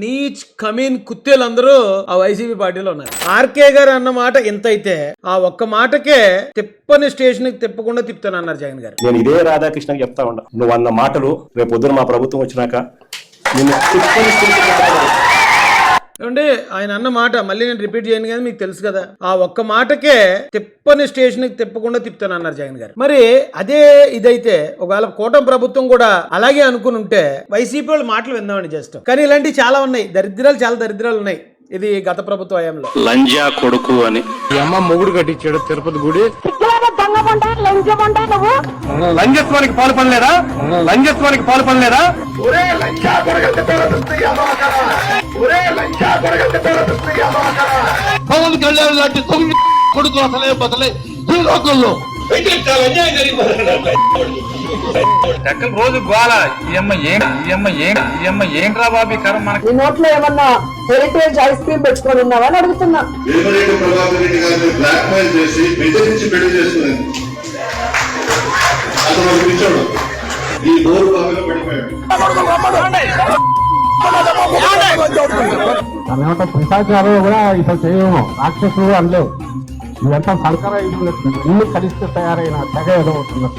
నీచ్ కమీన్ కుత్తేలందరూ ఆ వైసీపీ పార్టీలో ఉన్నారు. ఆర్కే గారు అన్న మాట ఎంత అయితే ఆ ఒక్క మాటకే తిప్పని స్టేషన్ కి తిప్పకుండా తిప్పుతానన్నారు జగన్ గారు. నేను ఇదే రాధాకృష్ణకి చెప్తా ఉన్నా, నువ్వు అన్న మాటలు రేపు పొద్దున మా ప్రభుత్వం వచ్చినాక నిన్ను తిప్పని ఏమంటే ఆయన అన్న మాట మళ్ళీ నేను రిపీట్ చేయను కానీ మీకు తెలుసు కదా, ఆ ఒక్క మాటకే తిప్పని స్టేషన్ కి తిప్పకుండా తిప్పుతానన్నారు జగన్ గారు. మరి అదే ఇదైతే ఒకవేళ కూటమి ప్రభుత్వం కూడా అలాగే అనుకుని ఉంటే వైసీపీ వాళ్ళు మాటలు విందామని చేస్తాం. కానీ ఇలాంటివి చాలా ఉన్నాయి, చాలా దరిద్రాలు ఉన్నాయి. ఇది గత ప్రభుత్వ హయాంలో లంజా కొడుకు అని అమ్మ మొగుడు కట్టించాడు తిరుపతి గుడి. లంజత్వానికి పాల్పడలేదా? పవన్ కళ్యాణ్ లాంటి కొడుకు అసలే బదలే ఈ లోకంలో రోజు గోల ఏంట్రా బాబీ కరం మనకి. నోట్లో ఏమన్నా హెరిటేజ్ ఐస్ క్రీమ్ పెట్టుకొని ఉన్నావా అని అడుగుతున్నా. భ్రష్టాచారం కూడా ఇట్లా చేయము, రాక్షసులు అనలేవు. ఇదంతా సర్కార ఇల్లు కలిస్తే తయారైన తెగ ఎదవుతున్నారు.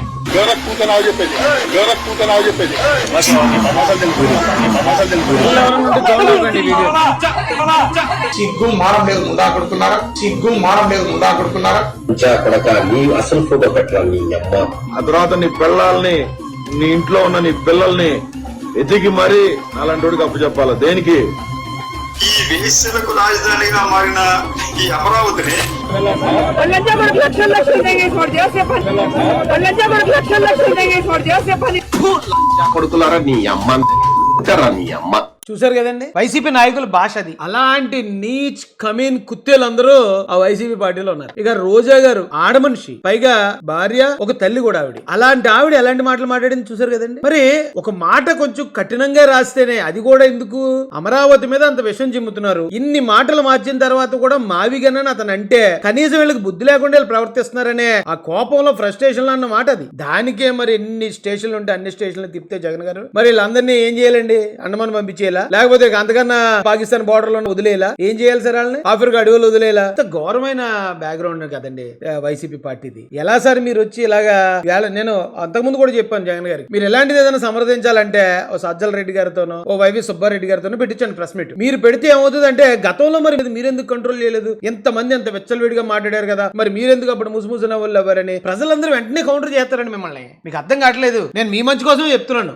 సిగ్గు మానం మీద ముందా కొడుతున్నారా? నీ అసలు ఫోటో పెట్టరా నీ అమ్మ. ఆ తర్వాత నీ పిల్లల్ని, నీ ఇంట్లో ఉన్న నీ పిల్లల్ని ఎదిగి మరీ అలాంటి వాడికి అప్పు చెప్పాలా? దేనికి? ఈ వేశ్యలకు రాజధానిగా మారిన ఈ అమరావతిని కొడుకులారా నీ అమ్మ నీ అమ్మ. చూసారు కదండి వైసీపీ నాయకుల భాష అది. అలాంటి నీచ్ కమీన్ కుత్తేలందరూ ఆ వైసీపీ పార్టీలో ఉన్నారు. ఇక రోజా గారు ఆడమనిషి, పైగా భార్య, ఒక తల్లి కూడా ఆవిడ. అలాంటి ఆవిడ ఎలాంటి మాటలు మాట్లాడింది చూసారు కదండి. మరి ఒక మాట కొంచెం కఠినంగా రాస్తేనే అది కూడా ఎందుకు అమరావతి మీద అంత విషం చిమ్ముతున్నారు. ఇన్ని మాటలు మార్చిన తర్వాత కూడా మావిగనని అతను అంటే కనీసం వీళ్ళకి బుద్ధి లేకుండా వీళ్ళు ప్రవర్తిస్తున్నారనే ఆ కోపంలో ఫ్రస్ట్రేషన్ లో అన్న మాట అది. దానికే మరి ఎన్ని స్టేషన్లు ఉంటే అన్ని స్టేషన్లు తిప్పితే జగన్ గారు మరి వీళ్ళందరినీ ఏం చేయాలండి? అండమాన్ పంపించేయాలి, లేకపోతే అంతకన్నా పాకిస్తాన్ బోర్డర్ లో వదిలేలా? ఏం చేయాలి సార్ వాళ్ళని? ఆఫ్రికా అడవులు వదిలేలా? ఘోరమైన బ్యాక్గ్రౌండ్ కదండి వైసీపీ పార్టీది. ఎలా సార్ మీరు వచ్చి ఇలాగా? నేను అంతకుముందు కూడా చెప్పాను జగన్ గారికి, మీరు ఎలాంటిది ఏదైనా సమర్థించాలంటే ఓ సజ్జల రెడ్డి గారితోనో ఓ వైవి సుబ్బారెడ్డి గారితోనో పెట్టించండి ప్రెస్ మీట్. మీరు పెడితే ఏమవుతుంది అంటే, గతంలో మరి మీరెందుకు కంట్రోల్ చేయలేదు? ఎంతమంది అంత వెచ్చలవిడిగా మాట్లాడారు కదా, మరి మీరెందుకు అప్పుడు ముసుముసు నవ్వులు అవ్వారని ప్రజలందరూ వెంటనే కౌంటర్ చేస్తారండి మిమ్మల్ని. మీకు అర్థం కావట్లేదు. నేను మీ మంచి కోసం చెప్తున్నాను.